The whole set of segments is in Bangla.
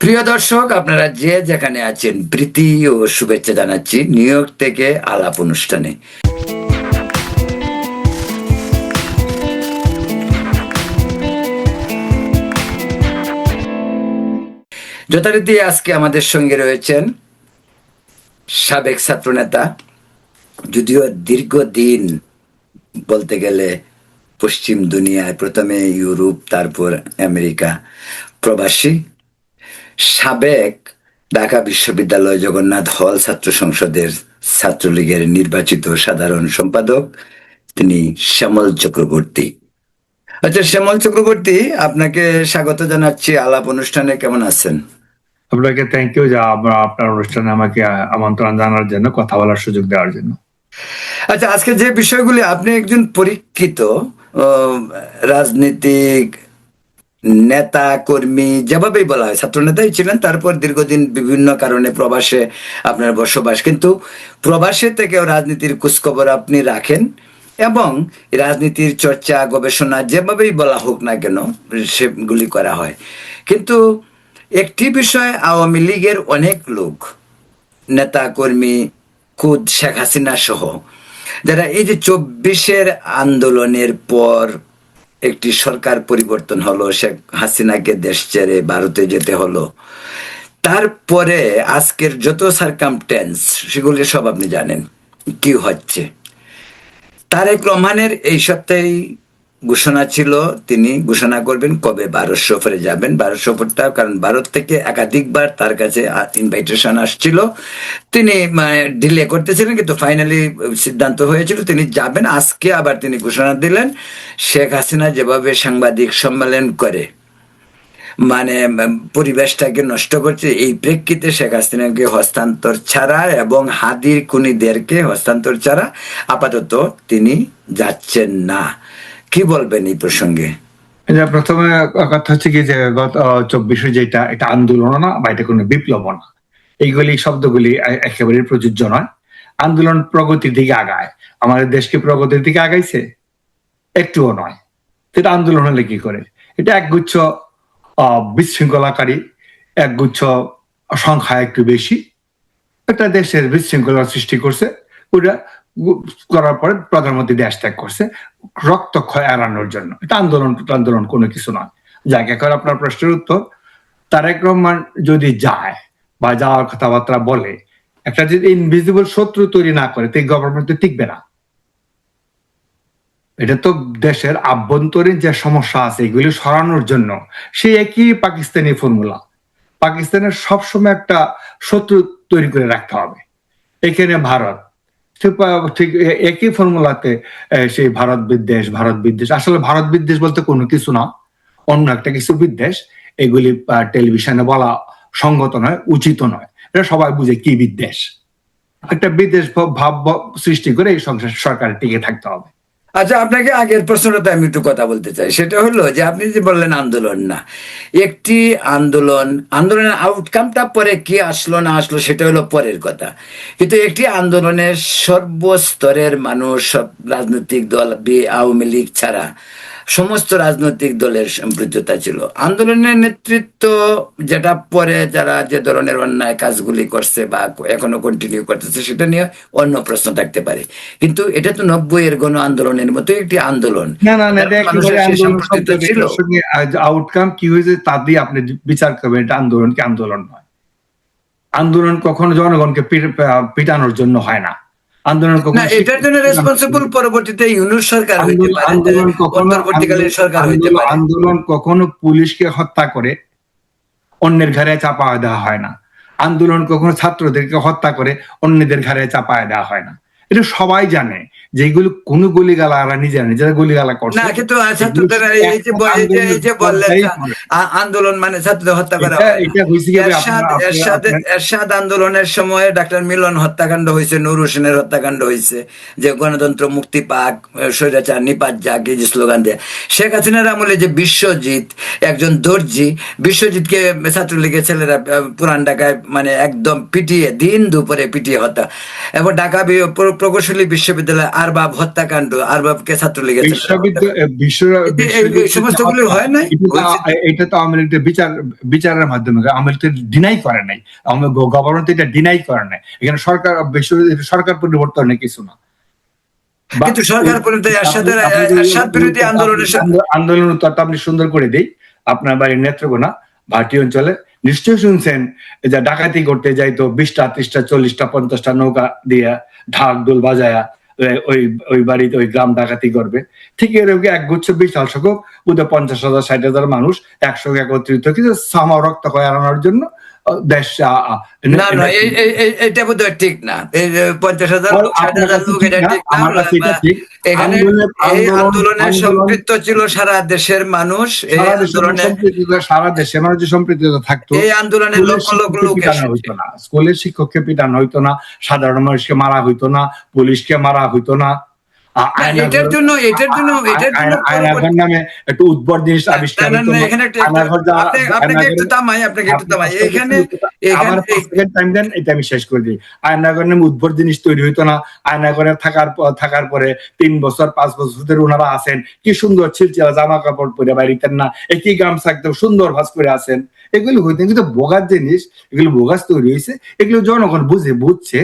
প্রিয় দর্শক, আপনারা যে যেখানে আছেন প্রীতি ও শুভেচ্ছা জানাচ্ছি নিউ ইয়র্ক থেকে আলাপ অনুষ্ঠানে। যথারীতি আজকে আমাদের সঙ্গে রয়েছেন সাবেক ছাত্রনেতা, যদিও দীর্ঘদিন বলতে গেলে পশ্চিম দুনিয়ায়, প্রথমে ইউরোপ তারপর আমেরিকা প্রবাসী, সাবেক ঢাকা বিশ্ববিদ্যালয় জগন্নাথ হল ছাত্র সংসদের ছাত্রলীগের নির্বাচিত সাধারণ সম্পাদক, তিনি শ্যামল চক্রবর্তী। আচ্ছা শ্যামল চক্রবর্তী, আপনাকে স্বাগত জানাচ্ছি আলাপ অনুষ্ঠানে। কেমন আছেন? আপনাকে থ্যাংক ইউ যে আপনার অনুষ্ঠানে আমাকে আমন্ত্রণ জানার জন্য, কথা বলার সুযোগ দেওয়ার জন্য। আচ্ছা, আজকে যে বিষয়গুলি, আপনি একজন পরীক্ষিত রাজনীতিক নেতা কর্মী, যেভাবেই বলা হয়, ছাত্র নেতাই ছিলেন, তারপর দীর্ঘদিন বিভিন্ন কারণে প্রবাসে আপনার বসবাস, কিন্তু প্রবাসে থেকেও রাজনীতির খোঁজখবর আপনি রাখেন এবং রাজনীতির চর্চা গবেষণা যেভাবেই বলা হোক না কেন সেগুলি করা হয়। কিন্তু একটি বিষয়, আওয়ামী লীগের অনেক লোক, নেতা কর্মী, খুদ শেখ হাসিনা সহ, যারা এই যে 24-এর আন্দোলনের পর একটি সরকার পরিবর্তন হলো, শেখ হাসিনাকে দেশ ছেড়ে ভারতে যেতে হলো, তারপরে আজকের যত সার্কামটেন্স সেগুলি সব আপনি জানেন কি হচ্ছে। তারেক রহমানের এই সপ্তাহে ঘোষণা ছিল তিনি ঘোষণা করবেন কবে ভারত সফরে যাবেন। ভারত সফরটা, কারণ ভারত থেকে একাধিকবার তার কাছে ইনভাইটেশন আসছিল, তিনি ডিলে করতেছিলেন, কিন্তু ফাইনালি সিদ্ধান্ত হয়েছিল তিনি যাবেন। আজকে আবার তিনি ঘোষণা দিলেন। শেখ হাসিনা যেভাবে সাংবাদিক সম্মেলন করে পরিবেশটাকে নষ্ট করছে, এই প্রেক্ষিতে শেখ হাসিনাকে হস্তান্তর ছাড়া এবং হাদির খুনিদেরকে হস্তান্তর ছাড়া আপাতত তিনি যাচ্ছেন না। কি বলবেন এই প্রসঙ্গে? প্রথমে কথা হচ্ছে কি যে গত 24-এ যেটা, এটা আন্দোলন না বা এটা কোনো বিপ্লব না, এইগুলি শব্দগুলি একেবারে প্রযোজ্য নয়। আন্দোলন প্রগতির দিকে আগায়, আমাদের দেশকে প্রগতির দিকে আগাইছে? একটুও নয়। সেটা আন্দোলন হলে কি করে? এটা একগুচ্ছ বিশৃঙ্খলাকারী, একগুচ্ছ সংখ্যা একটু বেশি একটা দেশের বিশৃঙ্খলা সৃষ্টি করছে। ওটা করার পরে প্রধানমন্ত্রী দেশ ত্যাগ করছে রক্তক্ষয় এড়ানোর জন্য। এটা আন্দোলন কোনো কিছু নয়। যাকে করে আপনার প্রশ্নের উত্তর, তারেক রহমান যদি যায় বা যাওয়ার কথাবার্তা বলে, একটা যদি ইনভিজিবল শত্রু তৈরি না করে, তো এই গভর্নমেন্ট টিকবে না। এটা তো দেশের আভ্যন্তরীণ যে সমস্যা আছে এগুলি সরানোর জন্য সেই একই পাকিস্তানি ফর্মুলা। পাকিস্তানের সবসময় একটা শত্রু তৈরি করে রাখতে হবে। এখানে ভারত ঠিক একই ফর্মুলাতে সেই ভারত বিদ্বেষ, আসলে ভারত বিদ্বেষ বলতে কোনো কিছু না, অন্য একটা কিছু বিদ্বেষ। এগুলি টেলিভিশনে বলা সঙ্গত নয়, উচিত নয়। এটা সবাই বুঝে কি বিদ্বেষ। একটা বিদ্বেষ ভাব সৃষ্টি করে এই সরকারের টিকে থাকতে হবে। আচ্ছা, আপনাকে আগের প্রশ্নটাতে আমি একটু কথা বলতে চাই। সেটা হলো যে আপনি যে বললেন আন্দোলন না, একটি আন্দোলনের আউটকামটা পরে কি আসলো না আসলো সেটা হলো পরের কথা, কিন্তু একটি আন্দোলনের সর্বস্তরের মানুষ, সব রাজনৈতিক দল, আওয়ামী লীগ ছাড়া সমস্ত রাজনৈতিক দলের সম্পৃক্ততা ছিল। আন্দোলনের নেতৃত্ব যেটা পরে যারা যে ধরনের অন্যায় কাজগুলি করছে বা এখনো কন্টিনিউ করতেছে সেটা নিয়ে অন্য প্রশ্ন থাকতে পারে, কিন্তু এটা তো 90-এর গণ আন্দোলনের মতো একটি আন্দোলন। আউটকাম কি হয়েছে তা দিয়ে আপনি বিচার করবেন এটা আন্দোলন কি আন্দোলন নয়। আন্দোলন কখনো জনগণকে পিটানোর জন্য হয় না। আন্দোলন কখনো এটার জন্য রেসপন্সিবল পরবর্তীতে ইউনূস সরকার হইতে পারে, আন্দোলন কখনো পুলিশকে হত্যা করে অন্যের ঘরে চাপায় দেওয়া হয় না। আন্দোলন কখনো ছাত্রদেরকে হত্যা করে অন্যদের ঘরে চাপায় দেওয়া হয় না। এটা সবাই জানে যে এগুলো কোন গুলিগালারা নিজেরা গুলিগালা করছে না, কিন্তু আন্দোলন মানে ছাত্রদের হত্যা করা। এরশাদ আন্দোলনের সময় ডাক্তার মিলন হত্যাকাণ্ড হয়েছে, নূর হোসেনের হত্যাকাণ্ড হয়েছে, যে গণতন্ত্র মুক্তি পাক, স্বৈরাচার নিপাত যাক, এই যে স্লোগান দেয়। শেখ হাসিনার আমলে যে বিশ্বজিৎ, একজন দর্জি, বিশ্বজিৎকে ছাত্রলীগের ছেলেরা পুরান ঢাকায় একদম পিটিয়ে, দিন দুপুরে পিটিয়ে হত্যা, এবং ঢাকা প্রকৌশলী বিশ্ববিদ্যালয়, আরবাব হত্যাকাণ্ড, আরবাবকে ছাত্রলীগের এই সমস্তগুলো হয় নাই। এটা তো আওয়ামী লীগের বিচারের মাধ্যমে আওয়ামী লীগ ডিনাই করে নাই, গভর্নমেন্ট এটা ডিনাই করে নাই। এখানে সরকার পরিবর্তনের কিছু না, কিন্তু সরকার এরশাদ বিরোধী আন্দোলন উত্তরটা আপনি সুন্দর করে দেই। আপনার বাড়ির নেত্রকোনা ভাটি অঞ্চলে নিশ্চয়ই শুনছেন যে ডাকাতি করতে যাইতো 20টা 30টা 40টা 50টা নৌকা দিয়ে ঢাক ঢোল বাজায়া ওই বাড়িতে ওই গ্রাম ডাকাতি করবে। ঠিক এরকম একগুচ্ছ বিশাল সংখ্যক বোধহয় 50,000 60,000 মানুষ একসঙ্গে একত্রিত কিন্তু সামা রক্ত হয় আনানোর জন্য দেশ। না না, এটা বোধহয় ঠিক না। 50,000 লোক 60,000 লোক এটা ঠিক না। এখানে এই আন্দোলনে সম্পৃক্ত ছিল সারা দেশের মানুষ। সারা দেশের মানুষ সম্পৃক্ত থাকতো। এই আন্দোলনে লক্ষ লক্ষ লোক হইতো না, স্কুলের শিক্ষককে পিটানো হইতো না, সাধারণ মানুষকে মারা হইতো না, পুলিশকে মারা হইতো না। এটার জন্য নামে একটু উদ্ভট জিনিস আবিষ্কার এটা আমি শেষ করে দিই। আয়নাগর নামে উদ্ভট জিনিস তৈরি হইতো না। আয়নাগরে থাকার পরে 3 বছর 5 বছর ধরে ওনারা আছেন, কি সুন্দর ছিলছিলা জামা কাপড় পরে বাইরিতেন না, একই গামছা একদম সুন্দর ভাস করে আছেন। এগুলো হইতেন কিন্তু বোগাস জিনিস, এগুলো বোগাস তৈরি হয়েছে। এগুলো জনগণ বুঝছে।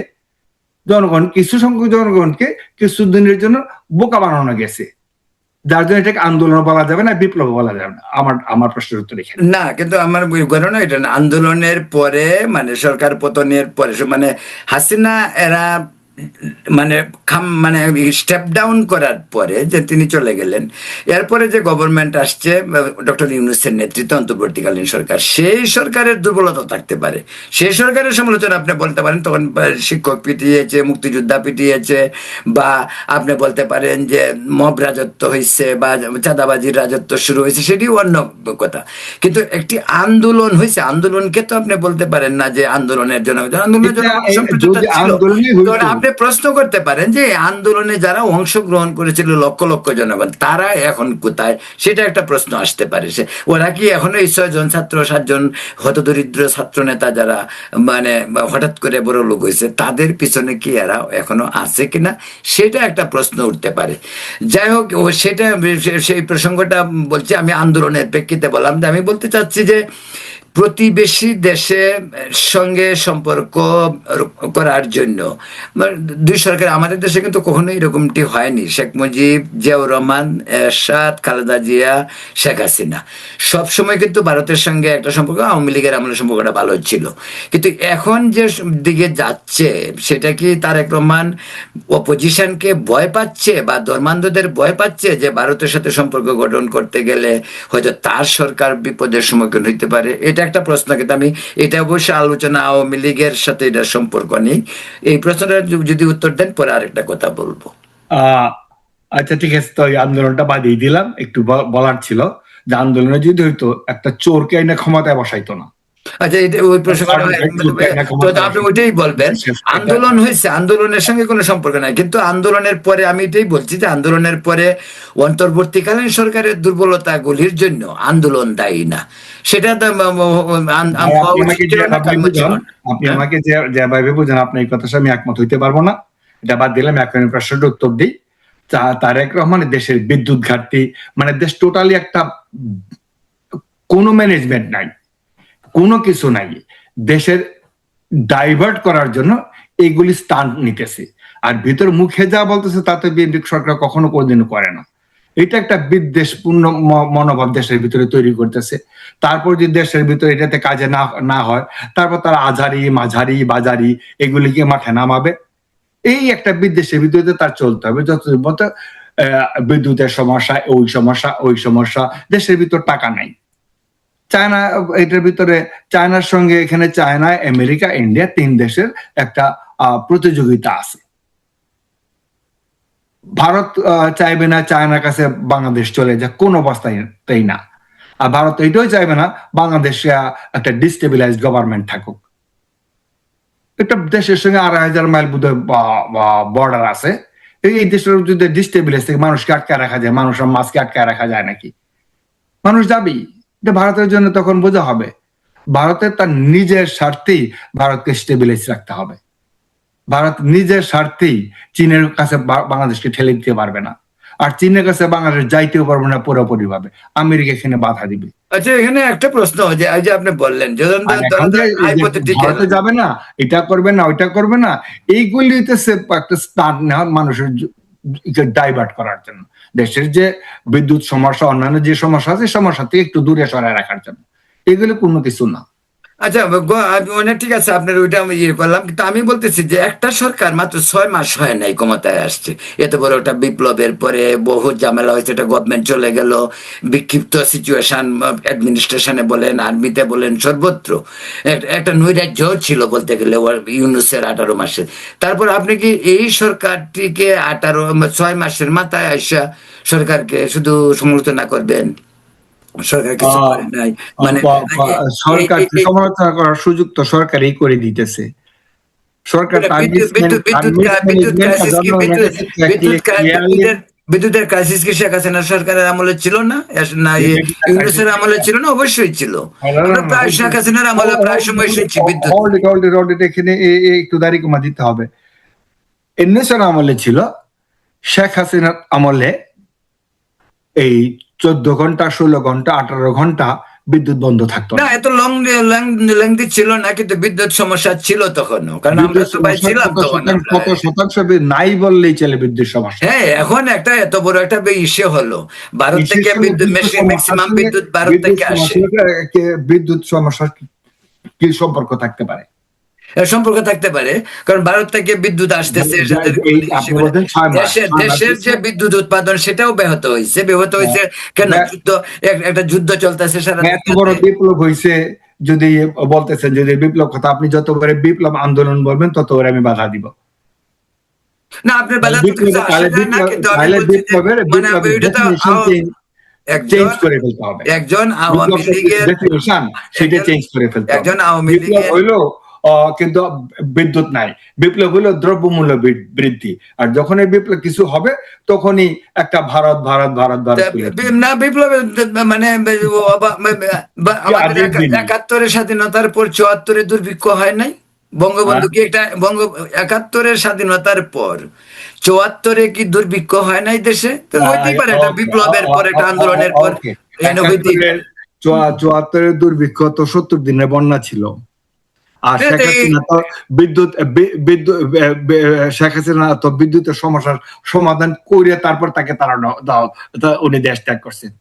জনগণ কিছু সংখ্যক জনগণকে কিছুদিনের জন্য বোকা বানানো গেছে, যার জন্য এটাকে আন্দোলন বলা যাবে না, বিপ্লব বলা যাবে না। আমার প্রশ্নের উত্তর এখানে না, কিন্তু আমার গণনা এটা না। আন্দোলনের পরে মানে সরকার পতনের পরে মানে হাসিনা এরা মানে স্টেপ ডাউন করার পরে যে তিনি চলে গেলেন, এরপরে যে গভর্নমেন্ট আসছে ডক্টর ইউনূসের নেতৃত্বে অন্তর্বর্তীকালীন সরকার, সেই সরকারের দুর্বলতা থাকতে পারে। সেই সরকারের সমালোচনা আপনি বলতে পারেন তখন শিক্ষক পিটিয়েছে, মুক্তিযোদ্ধা পিটিয়েছে, বা আপনি বলতে পারেন যে মব রাজত্ব হয়েছে বা চাঁদাবাজির রাজত্ব শুরু হয়েছে, সেটি অন্য কথা। কিন্তু একটি আন্দোলন হয়েছে, আন্দোলনকে তো আপনি বলতে পারেন না যে আন্দোলনের জন্য আপনি প্রশ্ন করতে পারেন যে আন্দোলনে যারা অংশগ্রহণ করেছিল লক্ষ লক্ষ জনগণ, তারা এখন কোথায়, সেটা একটা প্রশ্ন আসতে পারে। ওরা কি এখনো এই 6 জন ছাত্র 7 জন হতদরিদ্র ছাত্র নেতা যারা মানে হঠাৎ করে বড় লোক হয়েছে, তাদের পিছনে কি এরা এখনো আছে কিনা, সেটা একটা প্রশ্ন উঠতে পারে। যাই হোক, সেটা সেই প্রসঙ্গটা বলছি আমি আন্দোলনের প্রেক্ষিতে বললাম। আমি বলতে চাচ্ছি যে প্রতিবেশী দেশের সঙ্গে সম্পর্ক করার জন্য দুই সরকার, আমাদের দেশে কিন্তু কখনোই এরকমটি হয়নি। শেখ মুজিব, জিয়াউর রহমান, এরশাদ, খালেদা জিয়া, শেখ হাসিনা সবসময় কিন্তু ভারতের সঙ্গে একটা সম্পর্ক, আওয়ামী লীগের আমলের সম্পর্কটা ভালো ছিল। কিন্তু এখন যে দিকে যাচ্ছে, সেটা কি তারেক রহমান অপোজিশনকে ভয় পাচ্ছে বা ধর্মান্ধদের ভয় পাচ্ছে যে ভারতের সাথে সম্পর্ক গঠন করতে গেলে হয়তো তার সরকার বিপদের সম্মুখীন হইতে পারে? এটা একটা প্রশ্ন। কিন্তু আমি এটা অবশ্যই আলোচনা আওয়ামী লীগের সাথে এটা সম্পর্ক নেই। এই প্রশ্নটা যদি উত্তর দেন পরে আরেকটা কথা বলবো। আচ্ছা, ঠিক আছে। তো এই আন্দোলনটা বাদিয়ে দিলাম। একটু বলার ছিল যে আন্দোলনে যদি হইতো একটা চোরকে আইনা ক্ষমতায় বসাইতো না। আচ্ছা, ওই প্রসঙ্গটা আপনি ওইটাই বলবেন। আন্দোলন হয়েছে, আন্দোলনের সঙ্গে কোনো সম্পর্ক নাই। কিন্তু আন্দোলনের পরে আমি এটাই বলছি যে আন্দোলনের পরে অন্তর্বর্তীকালীন সরকারের দুর্বলতাগুলির জন্য আন্দোলন দায়ী না। সেটা আপনি আমাকে যেভাবে বুঝেন, আপনার এই কথার সাথে আমি একমত হইতে পারবো না। এটা বাদ দিলাম। এখন প্রশ্নটা উত্তর দিই। তারেক রহমানের দেশের বিদ্যুৎ ঘাটতি, মানে দেশ টোটালি একটা কোনো ম্যানেজমেন্ট নাই, কোনো কিছু নাই। দেশের ডাইভার্ট করার জন্য এইগুলি স্টান্ট নিতেছে, আর ভিতর মুখে যা বলতেছে তাতে বিএনপি সরকার কখনো কোনদিনও করে না। এটা একটা বিদ্বেষপূর্ণ মনোভাব দেশের ভিতরে তৈরি করতেছে। তারপর যদি দেশের ভিতরে এটাতে কাজে না হয়, তারপর তারা আঝারি মাঝারি বাজারি এগুলিকে মাঠে নামাবে। এই একটা বিদ্বেষের ভিতরে তার চলতে হবে। যত বিদ্যুতের সমস্যা, ওই সমস্যা, দেশের ভিতর টাকা নাই। চায়না, এটার ভিতরে চায়নার সঙ্গে এখানে চায়না, আমেরিকা, ইন্ডিয়া 3 দেশের একটা প্রতিযোগিতা আছে। ভারত চাইবে না চায়নার কাছে বাংলাদেশ চলে যায়, কোন অবস্থায় না। আর ভারত এটাও চাইবে না বাংলাদেশে একটা ডিস্টেবিলাইজড গভর্নমেন্ট থাকুক। একটা দেশের সঙ্গে 2,500 মাইল বর্ডার আছে। এই দেশের যদি ডিস্টেবিলাইজ থেকে মানুষকে আটকায় রাখা যায়, মানুষের মাছকে আটকায় রাখা যায় নাকি? মানুষ যাবেই। এটা ভারতের জন্য তখন বোঝা হবে ভারতের তার নিজের স্বার্থেই ভারতকে স্টেবিলাইজ রাখতে হবে। ভারত নিজের স্বার্থেই চীনের কাছে বাংলাদেশকে ঠেলে দিতে পারবে না, আর চীনের কাছে বাংলাদেশ যাইতেও পারবে না পুরোপুরি ভাবে। আমেরিকা এখানে বাধা দিবে। আচ্ছা, এখানে একটা প্রশ্ন যে এই যে আপনি বললেন আর এখন যে ভারতে যাবে না, এটা করবে না, ওইটা করবে না, এইগুলি হইতেছে একটা স্টান্ট নেওয়া মানুষের ডাইভার্ট করার জন্য, দেশের যে বিদ্যুৎ সমস্যা, অন্যান্য যে সমস্যা আছে সমস্যা থেকে একটু দূরে সরায় রাখার জন্য। এগুলো কোনো কিছু না। আচ্ছা, অনেক ঠিক আছে, আপনার ওইটা আমি ইয়ে করলাম, কিন্তু আমি বলতেছি যে একটা সরকার মাত্র 6 মাস হয় নাই ক্ষমতায় আসছে, এত বড় একটা বিপ্লবের পরে বহু ঝামেলা হয়েছে, একটা গভর্নমেন্ট চলে গেল, বিক্ষিপ্ত সিচুয়েশন অ্যাডমিনিস্ট্রেশনে বলেন, আর্মিতে বলেন, সর্বত্র একটা নৈরাজ্য ছিল বলতে গেলে ইউনুসের 18 মাসে। তারপর আপনি কি এই সরকারটিকে 6 মাসের মাথায় আসা সরকারকে শুধু সমালোচনা করবেন? সরকার কিছু করে নাই মানে সরকারকে সমালোচনা করার সুযোগ তো সরকারই করে দিতেছে। সরকার বিদ্যুতের ক্রাইসিস কি শেখ হাসিনার সরকারের আমলে ছিল না? না ইউনুসের আমলে ছিল না? অবশ্যই ছিল। আমরা প্রায় শেখ হাসিনার আমলে প্রায় সময় শুনছি বিদ্যুৎ। এখানে একটু দাড়ি কমা দিতে হবে। ইউনুসের আমলে ছিল, শেখ হাসিনার আমলে এই 14 ঘন্টা, 16 ঘন্টা, 18 ঘন্টা বিদ্যুৎ বন্ধ থাকতো না। এত লেংদি ছিল না, কিন্তু বিদ্যুৎ সমস্যা ছিল তখনও, কারণ আমরা সবাই ছিলাম তখন। কত শতাংশ নাই বললেই চলে বিদ্যুৎ সমস্যা। হ্যাঁ, এখন একটা এত বড় একটা ইস্যু হলো, ভারত থেকে বিদ্যুৎ ম্যাক্সিমাম বিদ্যুৎ ভারত থেকে আসে। বিদ্যুৎ সমস্যা কি সম্পর্ক থাকতে পারে? সম্পর্ক থাকতে পারে, কারণ ভারত থেকে বিদ্যুৎ আসতেছে, দেশের যে বিদ্যুৎ উৎপাদন সেটাও ব্যাহত হয়েছে। কেন? একটা যুদ্ধ চলতেছে সারা। এত বড় বিপ্লব হয়েছে, যদি বলতেছেন যদি বিপ্লব কথা, আপনি যত করে বিপ্লব আন্দোলন বলবেন তত করে আমি বাধা দিব। না, আপনার বাধা দিতে আসে না, কিন্তু আমি বলছি একজন আওয়ামী লীগের হইলো কিন্তু বিদ্যুৎ নাই, বিপ্লব হইলো দ্রব্যমূল্য বৃদ্ধি, আর যখন এই বিপ্লব কিছু হবে তখনই একটা ভারত ভারত ভারত ভারত না। বিপ্লব মানে 71-এর স্বাধীনতার পর 74-এ দুর্ভিক্ষ হয় নাই? বঙ্গবন্ধু কি একটা 71-এর স্বাধীনতার পর 74-এ কি দুর্ভিক্ষ হয় নাই দেশে? তো হইতেই পারে, একটা বিপ্লবের পর, একটা আন্দোলনের পর। 74-এর দুর্ভিক্ষ তো 70 দিনের বন্যা ছিল। আর শেখ হাসিনা তো বিদ্যুতের সমস্যার সমাধান করে তারপর তাকে তারা উনি দেশ ত্যাগ করছেন।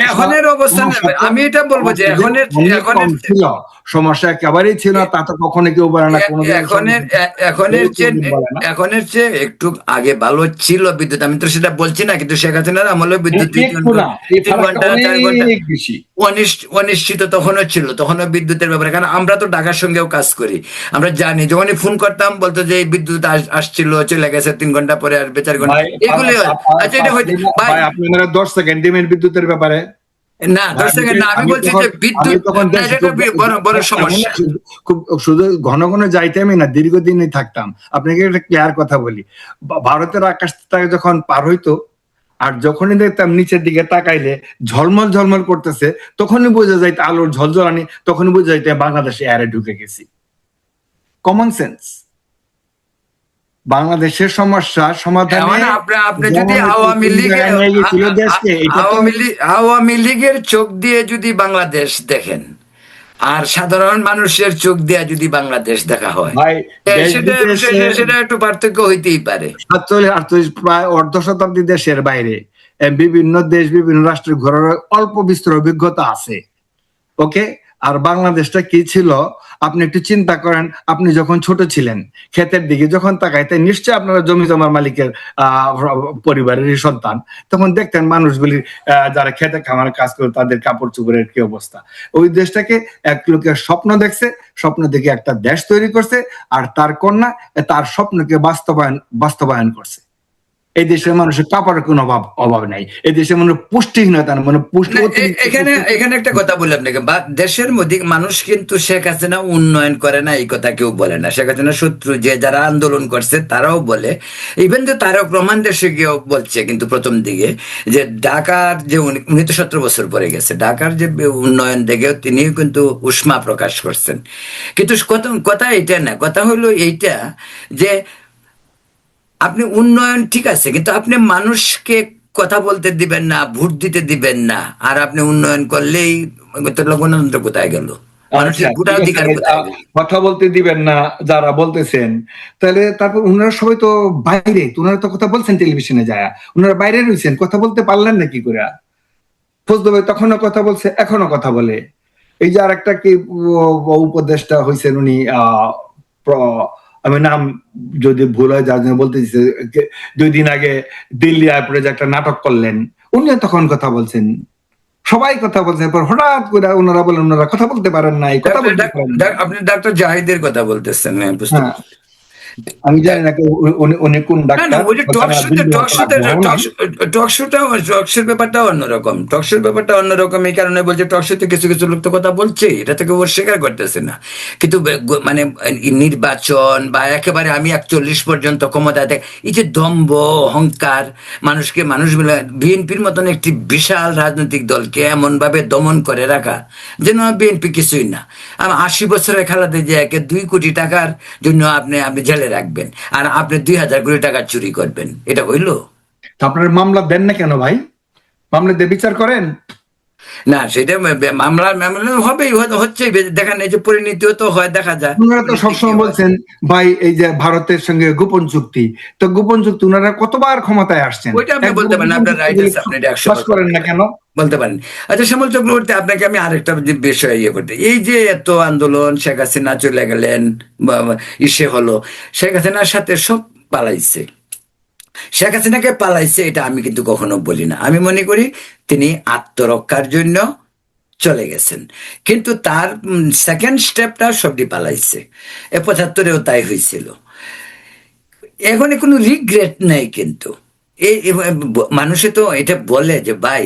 এখনের অবস্থা আমি এটা বলবো যে এখনের ছিল সমস্যা একেবারেই ছিল না, তা তো কখনো কেউ বলে না। এখনের চেয়ে একটু আগে ভালো ছিল বিদ্যুৎ, আমি তো সেটা বলছি না, কিন্তু শেখ হাসিনার আমলে বিদ্যুৎ 3 ঘন্টা 4 ঘন্টা অনিশ্চিত তখনও ছিল, তখনও বিদ্যুতের ব্যাপারে। কারণ আমরা তো ঢাকার সঙ্গেও কাজ করি, আমরা জানি যখনই ফোন করতাম বলতো যে বিদ্যুৎ আসছিল, চলে গেছে, 3 ঘন্টা পরে আসবে, 4 ঘন্টা, এগুলি হয়। আচ্ছা, এটা হয়তো ভাই আপনারা 10 সেকেন্ড দিবেন বিদ্যুতের ব্যাপারে না, 10 সেকেন্ড না, আমি বলছি যে বিদ্যুৎ বড় সমস্যা। খুব শুধু ঘন ঘন যাইতামই না, দীর্ঘদিনই থাকতাম। আপনাকে একটা ক্লিয়ার কথা বলি, ভারতের আকাশ থেকে যখন পার হইতো আর যখনই দেখতাম নিচের দিকে তাকাইলে ঝলমল ঝলমল করতেছে, তখনই বোঝা যাইতে আলোর ঝলঝলানি, তখনই বোঝা যাইতে বাংলাদেশে এয়ারে ঢুকে গেছি। Common sense. বাংলাদেশের সমস্যা সমাধানে আপনি যদি আওয়ামী লীগের চোখ দিয়ে যদি বাংলাদেশ দেখেন, আর সাধারণ মানুষের চোখ দিয়ে যদি বাংলাদেশ দেখা হয়, সেটা একটু পার্থক্য হইতেই পারে। 48 প্রায় অর্ধ শতাব্দী দেশের বাইরে বিভিন্ন দেশ, বিভিন্ন রাষ্ট্রের ঘোরার অল্প বিস্তর অভিজ্ঞতা আছে। ওকে, আর বাংলাদেশটা কি ছিল আপনি একটু চিন্তা করেন। আপনি যখন ছোট ছিলেন, ক্ষেতের দিকে যখন তাকাইতেন, নিশ্চয়ই আপনারা জমি জমার মালিকের পরিবারের সন্তান, তখন দেখতেন মানুষগুলি যারা খেতে খামারে কাজ করে তাদের কাপড় চোপড়ের কি অবস্থা। ওই দেশটাকে এক লোকের স্বপ্ন দেখছে, স্বপ্ন দেখে একটা দেশ তৈরি করছে, আর তার কন্যা তার স্বপ্নকে বাস্তবায়ন করছে। এই দেশের মানুষের কাপড়ের কোনো অভাব নাই, এই দেশের মানুষ পুষ্টিহীনতা মানে পুষ্টি এখানে একটা কথা বলি আপনাকে, বা দেশের মধ্যে মানুষ কিন্তু শেখ হাসিনা উন্নয়ন করে না এই কথা কেউ বলে না। শেখ হাসিনা শত্রু যে যারা আন্দোলন করছে তারাও বলে, ইভেন তো তারক রহমান দেশে গিয়েও বলছে কিন্তু প্রথম দিকে যে ঢাকার যে উনি তো 17 বছর পরে গেছে, ঢাকার যে উন্নয়ন দেখেও তিনিও কিন্তু উষ্মা প্রকাশ করছেন। কিন্তু কথা এটা না, কথা হলো এইটা যে আপনি উন্নয়ন ঠিক আছে, কিন্তু আপনি মানুষকে কথা বলতে দিবেন না, ভোট দিতে দিবেন না, আর আপনি উন্নয়ন করলেই গণতন্ত্র কোথায় গেল, মানুষের ভোটাধিকার কোথায় গেল? কথা বলতে দিবেন না যারা বলতেছেন, তাহলে তারপর ওনারা সবাই তো বাইরে, ওনারা তো কথা বলছেন টেলিভিশনে যায়, ওনারা বাইরে রয়েছেন, কথা বলতে পারলেন না কি করে? ফজলুল তখনও কথা বলছে, এখনো কথা বলে। এই যে আর একটা কি উপদেষ্টা হয়েছেন উনি, আমি নাম যদি ভুল হয় যার জন্য বলতে 2 দিন আগে দিল্লি এয়ারপোর্টে যে একটা নাটক করলেন, উনিও তখন কথা বলছেন, সবাই কথা বলছেন, পর হঠাৎ করে ওনারা বলেন ওনারা কথা বলতে পারেন নাই, কথা বলতে পারেন না। আপনি ডাক্তার জাহিদের কথা বলতেছেন, হ্যাঁ, বুঝতে হ্যাঁ, আমি জানি না উনি কোন না না, ডাক্তার। ওই যে টকশোর ব্যাপারটা অন্যরকম, টকশোর ব্যাপারটা অন্যরকম এই কারণে বলছে, টকশোতে কিছু কিছু লোক তো কথা বলছে, এটা থেকে ওর স্বীকার করতেছে না। কিন্তু মানে নির্বাচন বা একেবারে আমি 41 পর্যন্ত ক্ষমতায় থাকি, এই যে দম্ভ অহংকার, মানুষ বিএনপির মতন একটি বিশাল রাজনৈতিক দলকে এমন ভাবে দমন করে রাখা যেন বিএনপি কিছুই না। 80 বছরের খেলাতে যে 2 কোটি টাকার জন্য আপনি জেলে রাখবেন, আর আপনি 2000 কোটি টাকা চুরি করবেন, এটা হইল? আপনার মামলা দেন না কেন ভাই? মামলা দিয়ে বিচার করেন না, সেটা মামলা হবেই, হচ্ছে, দেখেন এই যে পরিণতিও তো হয়, দেখা যায়। ওনারা তো সবসময় বলছেন ভাই এই যে ভারতের সঙ্গে গোপন চুক্তি, তো গোপন চুক্তি ওনারা কতবার ক্ষমতায় আসছেন, ওইটা আপনি বলতে পারেন, আপনার রাইট আছে, আপনি এটা 100% করেন না কেন বলতে পারেন। আচ্ছা শ্যামল চক্রবর্তী, আপনাকে আমি আরেকটা বিষয় করতে, এই যে এত আন্দোলন, শেখ হাসিনা চলে গেলেন, ইসে হলো, শেখ হাসিনার সাথে সব পালাইছে, শেখ হাসিনাকে পালাইছে, এটা আমি কিন্তু কখনো বলি না। আমি মনে করি তিনি আত্মরক্ষার জন্য চলে গেছেন, কিন্তু তার সেকেন্ড স্টেপটা সবটি পালাইছে। 75-এও তাই হয়েছিল। এখন কোনো রিগ্রেট নেই, কিন্তু এই মানুষে তো এটা বলে যে ভাই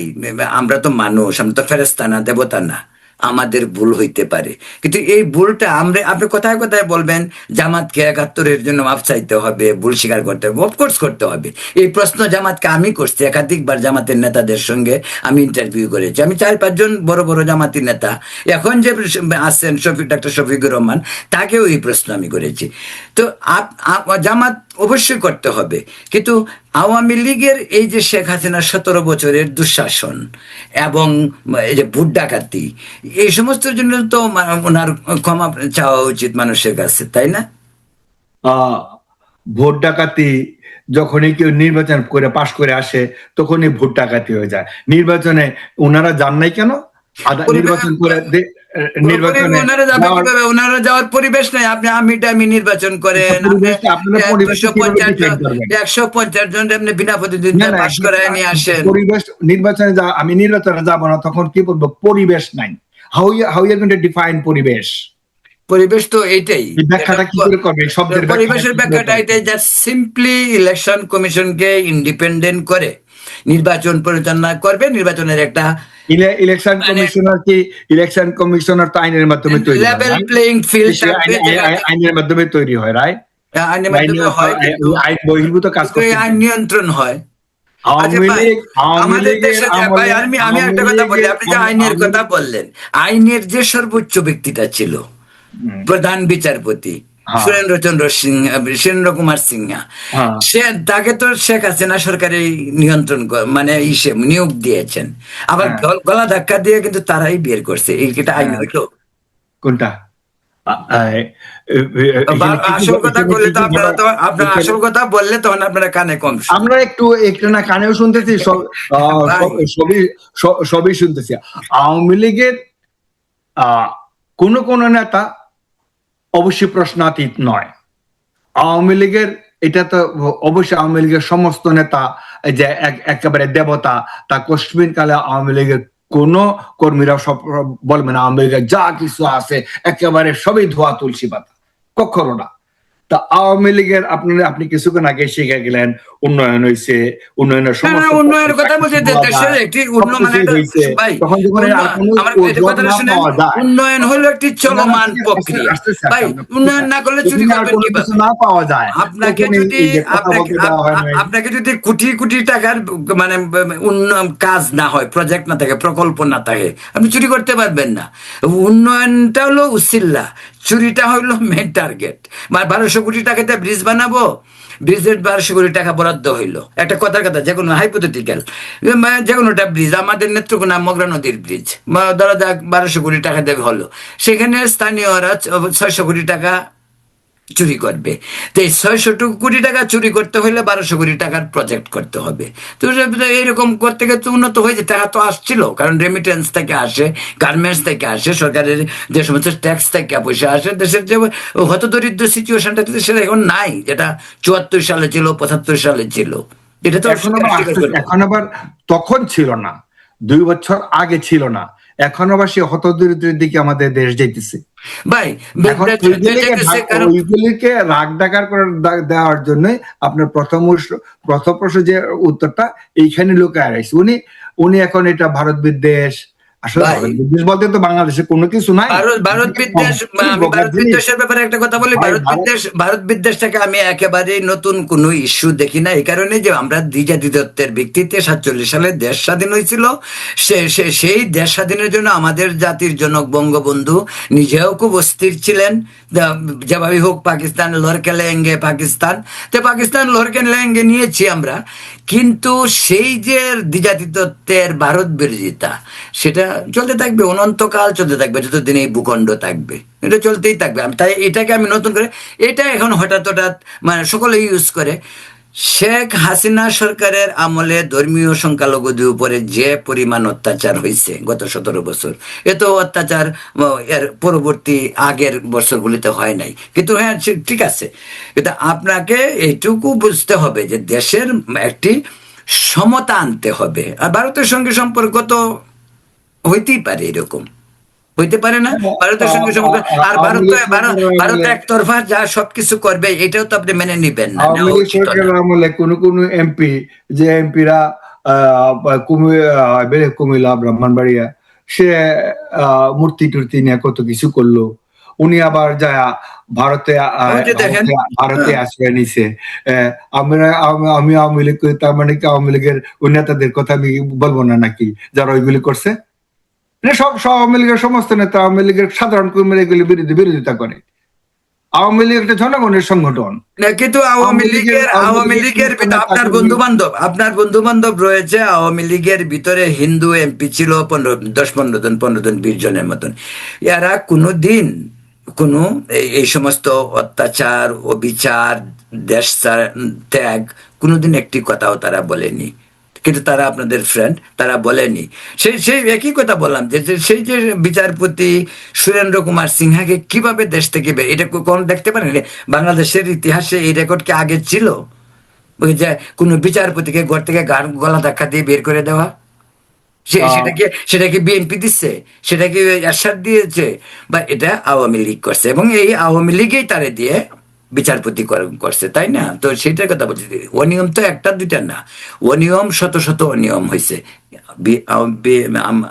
আমরা তো মানুষ, আমরা তো ফেরেশতা না, দেবতা না, আমাদের ভুল হইতে পারে। কিন্তু এই ভুলটা আপনি কোথায় কোথায় বলবেন জামাতকে 71-এর জন্য মাফ চাইতে হবে, ভুল স্বীকার করতে হবে? অফকোর্স করতে হবে। এই প্রশ্ন জামাতকে আমি করছি, একাধিকবার জামাতের নেতাদের সঙ্গে আমি ইন্টারভিউ করেছি। আমি 4-5 জন বড় বড় জামাতি নেতা, এখন যে আছেন ডাক্তার শফিকুর রহমান, তাকেও এই প্রশ্ন আমি করেছি। তো জামাত অবশ্যই করতে হবে, কিন্তু আওয়ামী লীগের এই যে শেখ হাসিনা 17 বছরের দুঃশাসন এবং এই যে ভোট ডাকাতি, এই সমস্তের জন্য তো ওনার ক্ষমা চাওয়া উচিত মানুষের কাছে, তাই না? ভোট ডাকাতি যখনই কেউ নির্বাচন করে পাশ করে আসে তখনই ভোট ডাকাতি হয়ে যায়। নির্বাচনে ওনারা যান নাই কেন? নির্বাচন করে ওনারা যাওয়ার পরিবেশ নাই। আপনি আমি নির্বাচন করেন, 150 জন আপনি বিনা প্রতিদ্বন্দ্বিতা পাশ করে নিয়ে আসেন। পরিবেশ নির্বাচনে আমি নির্বাচনে যাব না, তখন কি বলবো? পরিবেশ নাই। How you going to define পরিবেশ? পরিবেশ তো এইটাই, ব্যাখ্যাটা কি করে করবে? শব্দের পরিবেশের ব্যাখ্যাটা এটাই যে সিম্পলি ইলেকশন কমিশনকে ইন্ডিপেন্ডেন্ট করে নির্বাচন পরিচালনা করবে। নির্বাচনের একটা ইলেকশন কমিশনার কি ইলেকশন কমিশনার তো আইনের মাধ্যমে তৈরি হয়, লেভেল প্লেইং ফিল্ড আইনের মাধ্যমে তৈরি হয়, রাইট? আইনের মাধ্যমে হয়, আইন বহির্ভূত কাজ করতে আইন নিয়ন্ত্রণ হয়। আমাদের দেশে ভাই, আমি একটা কথা বলি, আপনি যে আইনের কথা বললেন, আইনের যে সর্বোচ্চ ব্যক্তিটা ছিল প্রধান বিচারপতি সুরেন্দ্র কুমার সিনহা, তাকে তো শেখ হাসিনা সরকারের নিয়ন্ত্রণ মানে নিয়োগ দিয়েছেন, আবার গলা ধাক্কা দিয়ে কিন্তু তারাই বের করছে। এইটা আইন হইলো? কোনটা আসল কথা বললে তো আপনারা আসল কথা বললে তখন আপনারা কানে কম, আমরা একটু না কানেও শুনতেছি, সবই শুনতেছি। আওয়ামী লীগের কোন নেতা অবশ্যই প্রশ্নাতীত নয়। আওয়ামী লীগের এটা তো অবশ্যই আওয়ামী লীগের সমস্ত নেতা যে একেবারে দেবতা, তা কোশ্চিন কালে আওয়ামী লীগের কোন কর্মীরা সব বলবেন আওয়ামী লীগের যা কিছু আছে একেবারে সবই ধোয়া তুলসী পাতা, কখনো না। তা আওয়ামী লীগের আপনি কিছুক্ষণ আগে শিখে গেলেন উন্নয়ন হয়েছে, উন্নয়নের সমস্ত উন্নয়নের কথা বলছি, দেশের একটি উন্নয়ন মানে হয়েছে, ভাই, তখন যখন আর কোনো আমার এটা জবাব কথাটা না শুনেন, পাওয়া যায়, উন্নয়ন হলো একটি চলমান প্রক্রিয়া ভাই, উন্নয়ন না করলে চুরি যখন আর করবেন কোনো কিছু কিভাবে? না পাওয়া যায়, আপনাকে তখন যদি এই যে কথা বলতে দেওয়া হয় নাই। আপনাকে যদি কোটি কোটি টাকার মানে উন্নয়ন কাজ না হয়, প্রজেক্ট না থাকে, প্রকল্প না থাকে, আপনি চুরি করতে পারবেন না। উন্নয়নটা হলো উসিল্লা, চুরিটা হলো মেন টার্গেট। 1200 কোটি টাকাতে ব্রিজ বানাবো, ব্রিজের 1200 কোটি টাকা বরাদ্দ হইলো, একটা কথার কথা, যে কোনো হাইপোথেটিক্যাল, যে কোনোটা ব্রিজ, আমাদের নেত্রকোনা মগরা নদীর ব্রিজ, ধরা যাক 1200 কোটি টাকা দেবে হলো, সেখানে স্থানীয়রা 600 কোটি টাকা চুরি করবে। তো এই 600 কোটি টাকা চুরি করতে হলে 1200 কোটি টাকার প্রজেক্ট করতে হবে। তো এইরকম করতে গেলে তো উন্নত হয়েছে, টাকা তো আসছিল, কারণ রেমিটেন্স থেকে আসে, গার্মেন্টস থেকে আসে, সরকারের যে সমস্ত ট্যাক্স থেকে পয়সা আসে। দেশের যে হতদরিদ্র সিচুয়েশনটা সেটা এখন নাই, যেটা 74 সালে ছিল, 75 সালে ছিল। এটা তো এখন আবার তখন ছিল না, 2 বছর আগে ছিল না, এখন আবার সে হতদরিদ্রের দিকে আমাদের দেশ যেতেছে ভাই। ওইগুলিকে রাগ ডাকার করে দেওয়ার জন্য আপনার প্রথম প্রশ্ন যে উত্তরটা এইখানে লুকায় রয়েছে। উনি এখন এটা ভারত বিদ্বেষ, আসলে ভারত বিদ্বেষ বলতে তো বাংলাদেশে কোনো কিছু নাই। ভারত বিদ্বেষ, আমি ভারত বিদ্বেষের ব্যাপারে একটা কথা বলি। ভারত বিদ্বেষটাকে আমি একেবারেই নতুন কোনো ইস্যু দেখি না, এই কারণে যে আমরা দ্বিজাতিত্বের ভিত্তিতে 47 সালে দেশ স্বাধীন হয়েছিল। সেই দেশ স্বাধীনের জন্য আমাদের জাতির জনক বঙ্গবন্ধু নিজেও খুব অস্থির ছিলেন, যেভাবে হোক পাকিস্তান লড়কে লেঙ্গে, পাকিস্তান লড়কে লেঙ্গে নিয়েছি আমরা। কিন্তু সেই যে দ্বিজাতিত্বের ভারত বিরোধিতা, সেটা চলতে থাকবে, অনন্তকাল চলতে থাকবে, যতদিন এই ভূখণ্ড থাকবে, এটা চলতেই থাকবে। তাই এটাকে আমি নতুন করে, এটা এখন হঠাৎ মানে সকলে ইউজ করে। শেখ হাসিনা সরকারের আমলে ধর্মীয় সংখ্যালঘুদের উপরে যে পরিমাণ অত্যাচার হয়েছে গত 17 বছর, এত অত্যাচার এর পরবর্তী আগের বছরগুলিতে হয় নাই। কিন্তু হ্যাঁ, ঠিক আছে, কিন্তু আপনাকে এইটুকু বুঝতে হবে যে দেশের একটি সমতা আনতে হবে। আর ভারতের সঙ্গে সম্পর্ক তো হইতেই পারে, এরকম হইতে পারে না ভারতের সঙ্গে সম্পর্ক। আর ভারত একতরফা যা সবকিছু করবে, এটাও তো আপনি মেনে নিবেন না। আমলে কোন এমপি, যে এমপিরা কুমিল্লা, ব্রাহ্মণবাড়িয়া, সে মূর্তি টুর্তি নিয়ে কত কিছু করলো, উনি আবার যা ভারতে আশ্রয় নিছে। আমি আওয়ামী লীগ করি, তার মানে কি আওয়ামী লীগের ওই নেতাদের কথা আমি বলবো না নাকি, যারা ওইগুলি করছে? সব আওয়ামী লীগের সমস্ত নেতা, আওয়ামী লীগের সাধারণ কর্মীরা এগুলি বিরোধিতা করে। আওয়ামী লীগ একটা জনগণের সংগঠন, কিন্তু আওয়ামী লীগের আপনার বন্ধু বান্ধব রয়েছে আওয়ামী লীগের ভিতরে, হিন্দু এমপি ছিল 10-15 জন, 15 জন 20 জনের মতন। এরা কোনোদিন কোনো এই সমস্ত অত্যাচার, অবিচার, দেশ ত্যাগ কোনোদিন একটি কথাও তারা বলেনি। কিন্তু তারা আপনাদের ফ্রেন্ড, তারা বলেনি। সেই একই কথা বললাম যে সেই যে বিচারপতি সুরেন্দ্র কুমার সিনহাকে কিভাবে দেশ থেকে এটা কোন দেখতে পারেন বাংলাদেশের ইতিহাসে? এই রেকর্ড কি আগে ছিল? ওই যে কোনো বিচারপতিকে ঘর থেকে গলা ধাক্কা দিয়ে বের করে দেওয়া, সেটা কি বিএনপি দিচ্ছে? সেটা কি এরশাদ দিয়েছে? বা এটা আওয়ামী লীগ করছে, এবং এই আওয়ামী লীগেই তারে দিয়ে বিচারপতি করছে, তাই না? তো সেটার কথা বলছি, অনিয়ম তো একটা দুইটা না, অনিয়ম শত শত অনিয়ম হয়েছে,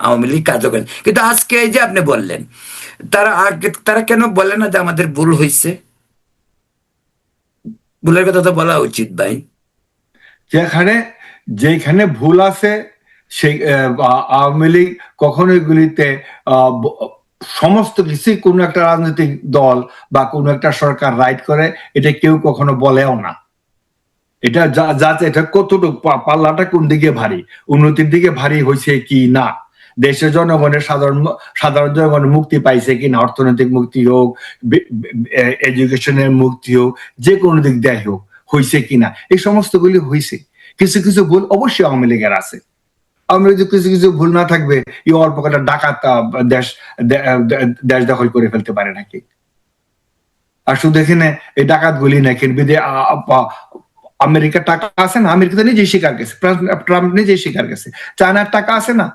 আওয়ামী লীগ কাজও করেন। কিন্তু আজকে এই যে আপনি বললেন, তারা কেন বলে না যে আমাদের ভুল হয়েছে? ভুলের কথা তো বলা উচিত ভাই। যেখানে ভুল আছে সেই আওয়ামী লীগ কখনো এগুলিতে সমস্ত কিছুই কোনো একটা রাজনৈতিক দল বা কোনো একটা সরকার রাইট করে, এটা কেউ কখনো বলেও না। এটা এটা কতটুকু পাল্লাটা কোন দিকে ভারী, উন্নতির দিকে ভারী হয়েছে কি না, দেশের জনগণের সাধারণ জনগণের মুক্তি পাইছে কিনা, অর্থনৈতিক মুক্তি হোক, এডুকেশনের মুক্তি হোক, যে কোনো দিক দেয় হোক, হয়েছে কিনা, এই সমস্তগুলি হয়েছে। কিছু কিছু ভুল অবশ্যই আওয়ামী লীগের আছে। আওয়ামী লীগ কিছু কিছু ভুল না থাকবে, এই অল্প কটা ডাকাত দেশ দখল করে ফেলতে পারে নাকি? আর শুধু এখানে এই ডাকাত গুলি নাকি আমেরিকার টাকা আছে না, আমেরিকা তো নিজেই স্বীকার গেছে, ট্রাম্প নিজেই স্বীকার গেছে, চায়নার টাকা আছে না,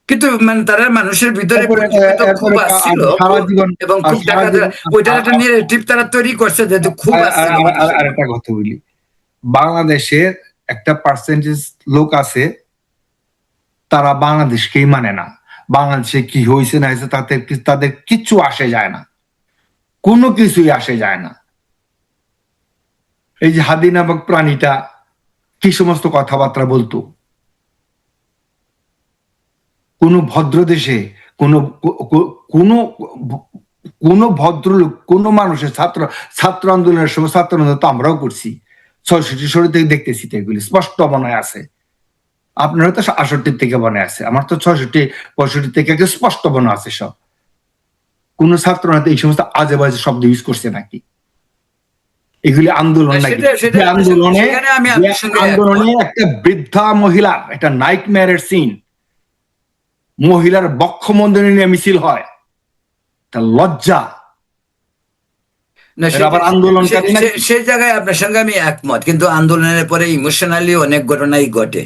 কিন্তু মানে তারা মানুষের ভিতরে এরপরে পুঁজিগত ক্ষোভ এরপরে আসছিল, সারা জীবন এবং খুব সারা দেখা যায় জীবন ওইটার একটা নেগেটিভ তারা তৈরি করছে, যেহেতু খুব আসছিল মানুষের আর একটা কথা বলি, বাংলাদেশের একটা পার্সেন্টেজ লোক আছে তারা বাংলাদেশকেই মানে না। বাংলাদেশে কি হয়েছে না হয়েছে তাতে তাদের কিচ্ছু আসে যায় না, কোনো কিছুই আসে যায় না। এই যে হাদি নামক প্রাণীটা কি সমস্ত কথাবার্তা বলতো, কোন ভদ্র দেশে কোন কোন কোন ভদ্রলোক কোন মানুষের ছাত্র আন্দোলনের সময় ছাত্র আন্দোলন তো আমরাও করছি, ৬৬ থেকে দেখতেছি তো, এগুলি স্পষ্ট মনে আছে। আপনারা তো ৬৮ থেকে মনে আছে, আমার তো ৬৬ ৬৫ থেকে স্পষ্ট মনে আছে সব। কোন ছাত্র নেতা এই সমস্ত আজে বাজে শব্দ ইউজ করছে নাকি? এগুলি আন্দোলন নাকি? আন্দোলনে একটা বৃদ্ধা মহিলার একটা নাইটমেয়ারের সিন, মহিলার বক্ষমন্ডনী নিয়ে মিছিল হয়, তা লজ্জা। সেই জায়গায় আপনার সঙ্গে আমি একমত, কিন্তু আন্দোলনের পরে ইমোশনালি অনেক ঘটনাই ঘটে।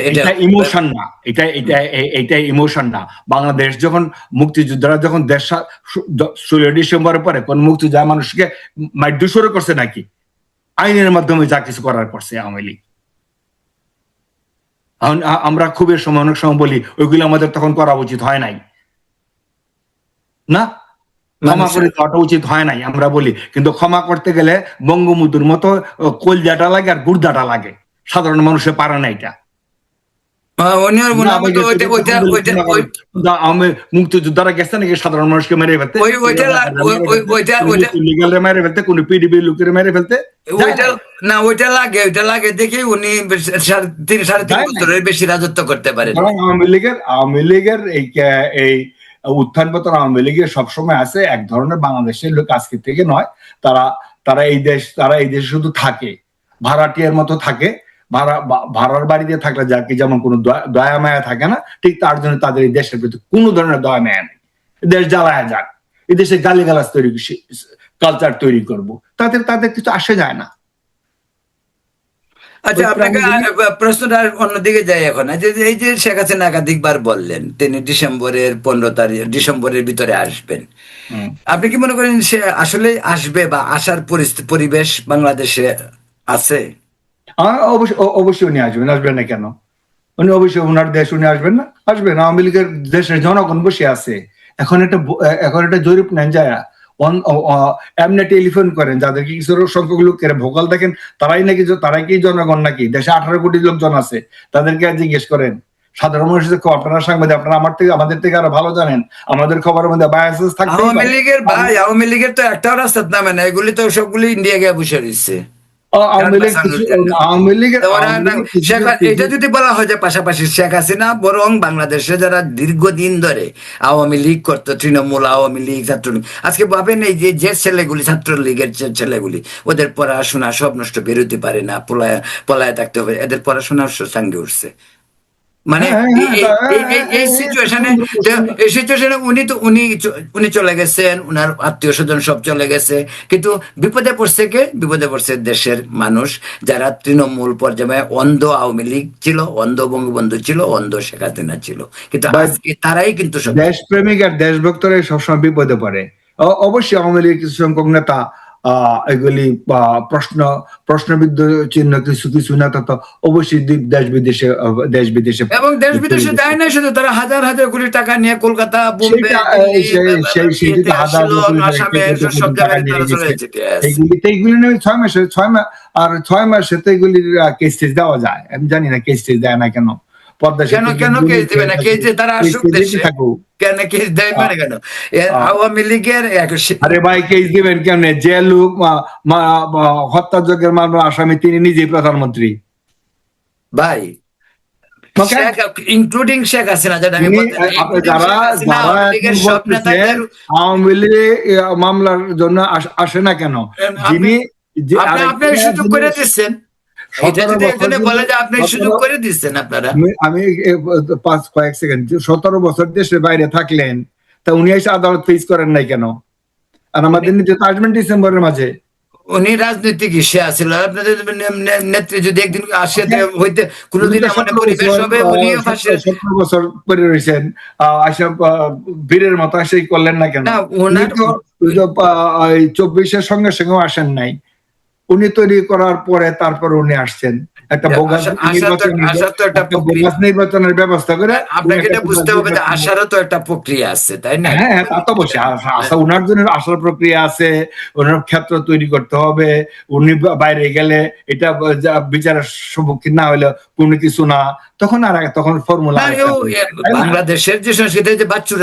এটা ইমোশন না, এটা ইমোশন না। বাংলাদেশ যখন মুক্তিযোদ্ধারা যখন 16 ডিসেম্বরের পরে কোন মুক্তিযোদ্ধা মানুষকে মাইর শুরু করছে নাকি? আইনের মাধ্যমে যা কিছু করার করছে আওয়ামী লীগ। আমরা খুবই সময় অনেক সময় বলি ওইগুলো আমাদের তখন করা উচিত হয় নাই, না ক্ষমা করে দেওয়াটা উচিত হয় নাই আমরা বলি, কিন্তু ক্ষমা করতে গেলে বঙ্গবন্ধুর মতো কলজাটা লাগে আর গুর্দাটা লাগে, সাধারণ মানুষের পারে না এটা। মুক্তিযোদ্ধারা গেছে নাকি সাধারণ মানুষকে মেরে ফেলতে, মেরে ফেলতে, কোন পিডিবি লোকের মেরে ফেলতে? না, ওইটা লাগে দেখে উনি 3.5 বছরের বেশি রাজত্ব করতে পারেন। আওয়ামী লীগের এই উত্থান পতন আওয়ামী লীগের সবসময় আছে এক ধরনের বাংলাদেশের লোক, আজকে থেকে নয়, তারা এই দেশে শুধু থাকে, ভাড়াটিয়ার মতো থাকে। ভাড়ার বাড়িতে থাকলে যাকে যেমন কোনো দয়া মায়া থাকে না, ঠিক তার জন্য তাদের এই দেশের প্রতি কোনো ধরনের দয়া মায়া নেই। দেশ জ্বালায় যাক, এই দেশে গালিগালাজ কালচার তৈরি করব, তাদের কিছু আসে যায় না। আচ্ছা, আপনাকে প্রশ্নটা অন্যদিকে যাই এখন। এই যে শেখ হাসিনা একাধিকবার বললেন তিনি ডিসেম্বরের ভিতরে আসবেন, আপনি কি মনে করেন সে আসলে আসবে, বা আসার পরিবেশ বাংলাদেশে আছে? অবশ্যই উনি আসবেন না কেন? উনি অবশ্যই ওনার দেশ, উনি আসবেন না? আসবেন। আওয়ামী লীগের দেশের জনগণ বসে আছে, এখন একটা জরিপ নেন যায়, এমনি টেলিফোন করেন যাদেরকে কিছু সংখ্যক লোকের ভোকাল দেখেন, তারাই কি জনগণ নাকি? দেশে 18 কোটি লোকজন আছে, তাদেরকে জিজ্ঞেস করেন। সাধারণ মানুষের আপনারা সাংবাদিক, আপনারা আমাদের থেকে আরো ভালো জানেন, আমাদের খবরের মধ্যে বায়াসেস থাকবে। আওয়ামী লীগের তো একটাও রাস্তার নামে না, এগুলি তো সবগুলি ইন্ডিয়া গিয়ে বসে রয়েছে। এটা যদি বলা হয় যে পাশাপাশি শেখ হাসিনা বরং বাংলাদেশে যারা দীর্ঘদিন ধরে আওয়ামী লীগ করতো, তৃণমূল, আওয়ামী লীগ, ছাত্রলীগ, আজকে ভাবেন এই যে ছেলেগুলি ছাত্রলীগের ছেলেগুলি, ওদের পড়াশোনা সব নষ্ট, বেরোতে পারে না, পলায় থাকতে হবে, এদের পড়াশোনার সঙ্গে উঠছে। মানে এই সিচুয়েশনে উনি চলে গেছেন, উনার আত্মীয় স্বজন সব চলে গেছে, কিন্তু বিপদে পড়ছে দেশের মানুষ, যারা তৃণমূল পর্যায়ে অন্ধ আওয়ামী লীগ ছিল, অন্ধ বঙ্গবন্ধু ছিল, অন্ধ শেখ হাসিনা ছিল, কিন্তু আজকে তারাই কিন্তু দেশপ্রেমিক আর দেশভক্তরাই সবসময় বিপদে পড়ে। অবশ্যই আওয়ামী লীগের কিছু সংখ্যক নেতা এগুলি প্রশ্নবিদ্ধ চিহ্ন কিছু নেতা তো অবশ্যই দেশ বিদেশে এবং দেশ বিদেশে যায় না শুধু, তারা হাজার হাজার কোটি টাকা নিয়ে কলকাতা, বোম্বে, এইগুলি নিয়ে 6 মাসে তো এগুলির কেস টেস দেওয়া যায়। আমি জানি না কেস টেস দেয় না কেন, কেন কেস দিবে না? কেস দিয়ে তারা আসুক দেশে, কেন কেস দেবে না কেন? আওয়ামী লীগের আরে ভাই কেস দিবেন কেমনে? যে লোক হত্যাযজ্ঞের মামলা আসামি তিনি নিজেই প্রধানমন্ত্রী ভাই, ইনক্লুডিং শেখ হাসিনা। আওয়ামী লীগ মামলার জন্য আসে না কেন? আপনি সুযোগ করে দিচ্ছেন, আমি কয়েক সেকেন্ড, 17 বছর দেশের বাইরে থাকলেন, তা উনি এসে আদালত ফেস করেন নাই কেন? আর আমাদের নিতে আসবেন ডিসেম্বরের মাঝে। উনি রাজনৈতিক ইসে আছিল, আপনাদের নেত্রী যদি একদিন আসে হইতে কোনোদিন এমন পরিবেশ হবে উনিও ফাঁসির 17 বছর পরে রয়েছেন, আসা বীরের মতো আসে করলেন না কেন? না উনি ওনার তো 24-এর সঙ্গে সঙ্গেও আসেন নাই, উনি তৈরি করার পরে তারপর উনি আসছেন একটা বোগাস আসার তো একটা প্রক্রিয়া, নির্বাচনের ব্যবস্থা করে। আপনাকে এটা বুঝতে হবে যে আসারও তো একটা প্রক্রিয়া আছে, তাই না? হ্যাঁ, তা তো অবশ্যই আসা উনার জন্য আসার প্রক্রিয়া আছে, ওনার ক্ষেত্র তৈরি করতে হবে। উনি বাইরে গেলে এটা বিচারের সম্মুখীন না হলে কোনো কিছু না, তখন তখন ফর্মুলা বাংলাদেশের যে সংস্কৃতি, যে বাচ্চু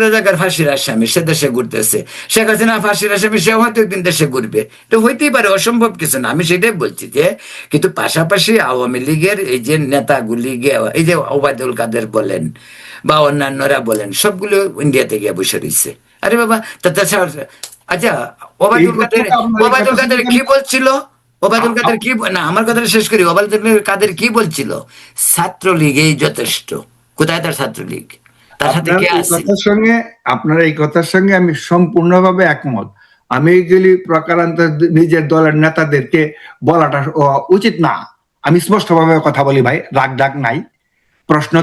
রাজাকার ফাঁসির আসামি, সে দেশে ঘুরতেছে, শেখ হাসিনা ফাঁসির আসামি, সে হয়তো একদিন দেশে ঘুরবে, এটা হইতেই পারে, অসম্ভব কিছু না, আমি সেটাই বলছি যে। কিন্তু পাশাপাশি আওয়ামী লীগের এই যে নেতাগুলি এই যে ওবায়দুল কাদের বলেন বা অন্যান্যরা বলেন, সবগুলো ইন্ডিয়াতে গিয়ে বসে রয়েছে। আরে বাবা, আচ্ছা, ওবায়দুল কাদের কি বলছিল? ওবায়দুল কাদের কি, না আমার কথাটা শেষ করি, ওবায়দুল কাদের কি বলছিল? ছাত্রলীগই যথেষ্ট। কোথায় তার ছাত্রলীগ? তার সাথে কে আছে? আপনার এই কথার সঙ্গে আমি সম্পূর্ণভাবে একমত। আমি এগুলি প্রকারান্ত নিজের দলের নেতাদেরকে বলাটা উচিত না। আমি স্পষ্টভাবে কথা বলি ভাই, রাগ ডাক নাই। প্রশ্ন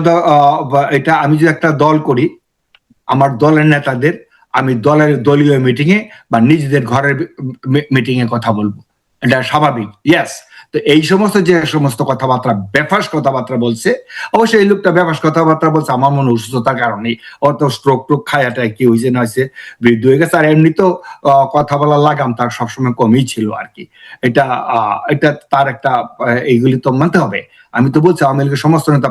এটা আমি যদি একটা দল করি, আমার দলের নেতাদের আমি দলীয় মিটিং এ বা নিজেদের ঘরের মিটিং এ কথা বলবো, এটা স্বাভাবিক। ইয়েস, তো এই সমস্ত যে সমস্ত কথাবার্তা, বেফাস কথাবার্তা বলছে, অবশ্যই এই লোকটা বেফাস কথাবার্তা বলছে আমার মনে অসুস্থতার কারণে, অত স্ট্রোক খায়াটা কি হয়েছে না হয়েছে, বৃদ্ধ হয়ে গেছে। আর এমনি তো কথা বলার লাগাম তার সবসময় কমই ছিল আর কি। এটা তার একটা, এইগুলি তো মানতে হবে। আমি তো বলছি আওয়ামী লীগের সমস্ত নেতা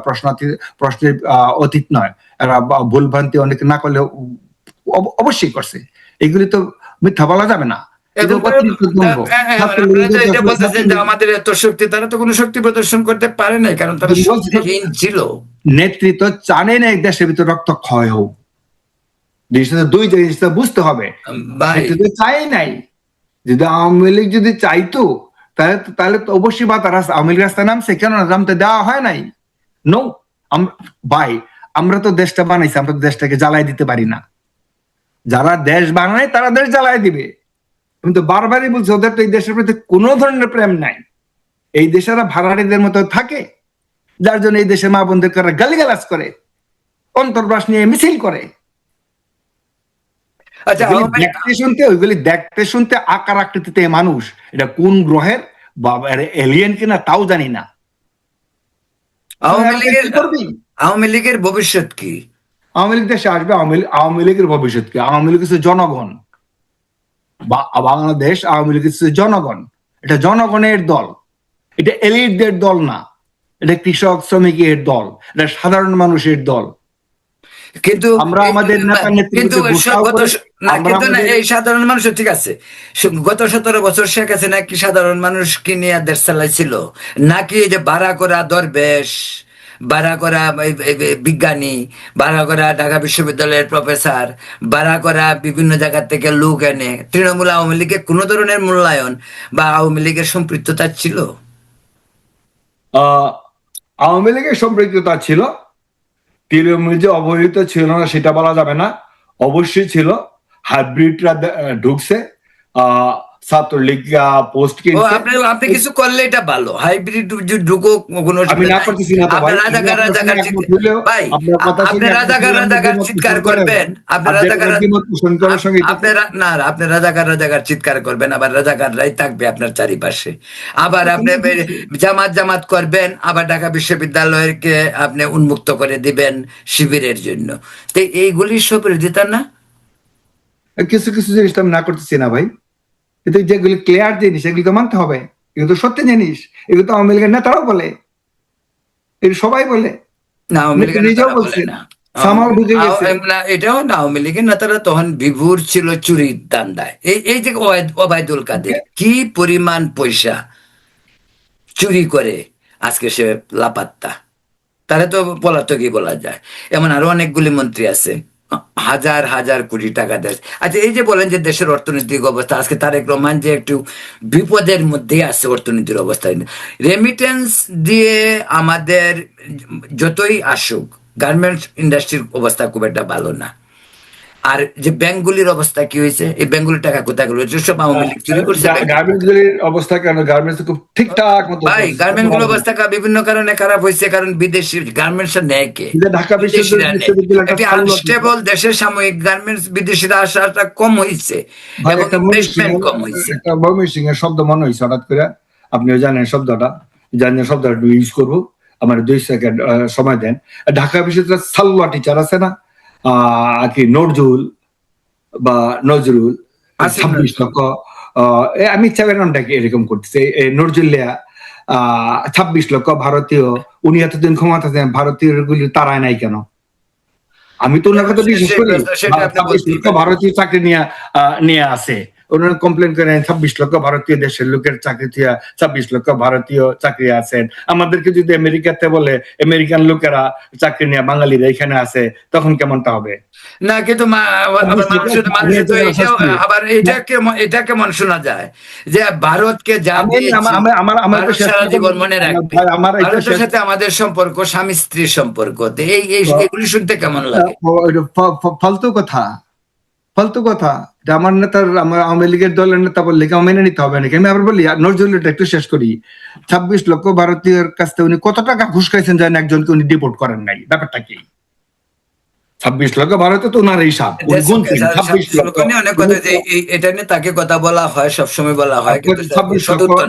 প্রশ্নের অতীত নয়, এরা ভুলভ্রান্তি অনেকে না করলে অবশ্যই করছে, এগুলি তো মিথ্যা বলা যাবে না। আমাদের এত শক্তি, তারা তো কোনো শক্তি প্রদর্শন করতে পারে নাই, কারণ তারা শক্তিহীন ছিল। নেতৃত্ব জানে না দেশের ভিতরে রক্তক্ষয় হোক, দুই জিনিসটা বুঝতে হবে। নেতৃত্ব চাই নাই। যদি আওয়ামী লীগ যদি চাইতো তাহলে তো অবশ্যই বা তারা আওয়ামী লীগ রাস্তায় নামছে, কেন নামতে দেওয়া হয় নাই? নো ভাই, আমরা তো দেশটা বানাইছি, আমরা তো দেশটাকে জ্বালাই দিতে পারি না। যারা দেশ বানায় তারা দেশ জ্বালাই দিবে। আমি তো বারবারই বলছি, ওদের তো এই দেশের প্রতি কোনো ধরনের প্রেম নাই। এই দেশেরা ভাড়াটিদের মতো থাকে, যার জন্য এই দেশে মা বোনদের গালিগালাজ করে, অন্তর্বাস নিয়ে মিছিল করে। ওইগুলি দেখতে শুনতে আকার আকৃতিতে মানুষ, এটা কোন গ্রহের বা এলিয়েন কিনা তাও জানি না। আওয়ামী লীগের ভবিষ্যৎ কি? আওয়ামী লীগ দেশে আসবে, আওয়ামী লীগের ভবিষ্যৎ কি? আওয়ামী লীগ হচ্ছে জনগণ। বাংলাদেশ আওয়ামী লীগ হচ্ছে জনগণ, এটা জনগণের দল, এটা এলিটদের দল না, এটা কৃষক শ্রমিকের দল, এটা সাধারণ মানুষের দল। কিন্তু আমরা আমাদের এই সাধারণ মানুষ, ঠিক আছে, গত 17 বছর শেখ হাসিনা কি সাধারণ মানুষকে নিয়ে দেশ চালাইছিল? নাকি এই যে ভাড়া করা দরবেশ, ভাড়া করা বিজ্ঞানী, ভাড়া করা ঢাকা বিশ্ববিদ্যালয়ের প্রফেসর, ভাড়া করা বিভিন্ন জায়গা থেকে লোক এনে তৃণমূল আওয়ামী লীগের কোন ধরনের মূল্যায়ন বা আওয়ামী লীগের সম্পৃক্ততা ছিল? আওয়ামী লীগের সম্পৃক্ততা ছিল, তৃণমূল যে অবহেলিত ছিল না সেটা বলা যাবে না, অবশ্যই ছিল। হাইব্রিডরা ঢুকছে, ছাত্রলীগ পোস্ট কিনছে। আপনি কিছু করলে এটা ভালো, হাইব্রিড ঢুকুক, আমি না করতেছি না ভাই। আপনি রাজাকার চিৎকার করবেন, আপনি রাজাকার চিৎকার করবেন, আবার রাজাকাররাই থাকবে আপনার চারিপাশে। আবার আপনি জামাত করবেন, আবার ঢাকা বিশ্ববিদ্যালয়কে আপনি উন্মুক্ত করে দিবেন শিবিরের জন্য। তো এইগুলি সব দিতেন না? কিছু কিছু জিনিস আমি না করতেছি না ভাই, কিন্তু যেগুলি ক্লিয়ার জিনিস এগুলি তো মানতে হবে, এগুলো তো সত্যি জিনিস, এগুলো তো আওয়ামী লীগের নেতারাও বলে, এগুলো সবাই বলে, নিজেও বলছে না। এটাও না, আওয়ামী লীগের নেতারা তখন বিভোর ছিল চুরির দান্দায়। এই যে ওবায়দুল কাদের কি পরিমাণ পয়সা চুরি করে আজকে সে লাপাত্তা, তাহলে তো পলাতকই বলা যায়। এমন আরো অনেকগুলি মন্ত্রী আছে, হাজার হাজার কোটি টাকা দেশ। আচ্ছা, এই যে বলেন যে দেশের অর্থনৈতিক অবস্থা আজকে, তারেক রহমান যে একটু বিপদের মধ্যে আছে অর্থনীতির অবস্থা, রেমিটেন্স দিয়ে আমাদের যতই আসুক গার্মেন্টস ইন্ডাস্ট্রির অবস্থা খুব একটা ভালো না। আর যে ব্যাংকগুলির অবস্থা কি হয়েছে, এই ব্যাংকগুলির টাকা কোথায় গেল? সব আওয়ামী লীগ চুরি করছে ব্যাংক। গার্মেন্টস গুলির অবস্থা কেন? গার্মেন্টস খুব ঠিকঠাক মতো ভাই গার্মেন্ট গুলো অবস্থা বিভিন্ন কারণে খারাপ হয়েছে, কারণ বিদেশি গার্মেন্টস নেয় কে? ঢাকা বিদেশিরা নেয়। বিশ্ববিদ্যালয় একটি আনস্টেবল দেশের সাময়িক গার্মেন্টস বিদেশিরা আসাটা কম হয়েছে এবং ইনভেস্টমেন্ট কম হয়েছে। একটা ময়মনসিংহ এর শব্দ মনে হয়েছে হঠাৎ করে, আপনিও জানেন শব্দটা, জানেন শব্দটা ইউজ করবো, আমার 2 সেকেন্ড সময় দেন। ঢাকা বিশ্ববিদ্যালয়ের সালওয়া টিচার আছে না, কি নজরুল বা নজরুল, 26 লক্ষ, আমি চাবের নামটাকে এরকম করতেছে, নজরুলিয়া 26 লক্ষ ভারতীয়, উনি এতদিন ক্ষমতা দেন, ভারতীয় গুলি তারায় নাই কেন? আমি তো ওনার কথা বিশ্বাস করি। 26 লক্ষ ভারতীয় চাকরি নিয়ে আছে, ওনারা কমপ্লেন করেন 26 লক্ষ ভারতীয় দেশের লোকের চাকরি থেকে 26 লক্ষ ভারতীয় চাকরি আছেন। আমাদেরকে যদি আমেরিকাতে বলে আমেরিকান লোকেরা চাকরি নিয়ে বাঙালিরা এখানে আছে, তখন কেমনটা হবে? না কিন্তু মানুষের তো আবার এটা কেমন শোনা যায় যে ভারতকে যা সারা জীবন মনে রাখবে, ভারতের সাথে আমাদের সম্পর্ক স্বামী স্ত্রীর সম্পর্ক, এগুলি শুনতে কেমন লাগে? ফালতু কথা, ফালতু কথা। আমার নেতার, আমার আওয়ামী লীগের দলের নেতা বললে কেউ মেনে নিতে হবে নাকি? আমি আবার বলি, নজরুলটা একটু শেষ করি। 26 লক্ষ ভারতীয়ের কাছ থেকে উনি কত টাকা ঘুষ খাইছেন জানেন? একজনকে উনি ডিপোর্ট করেন নাই। ব্যাপারটা কি? 26 লক্ষ ভারতে তো ওনার হিসাব, উনি গুনছেন 26 লক্ষ। অনেক কথা যে এটা নিয়ে তাকে কথা বলা হয়, সবসময় বলা হয়, কিন্তু 26 লক্ষ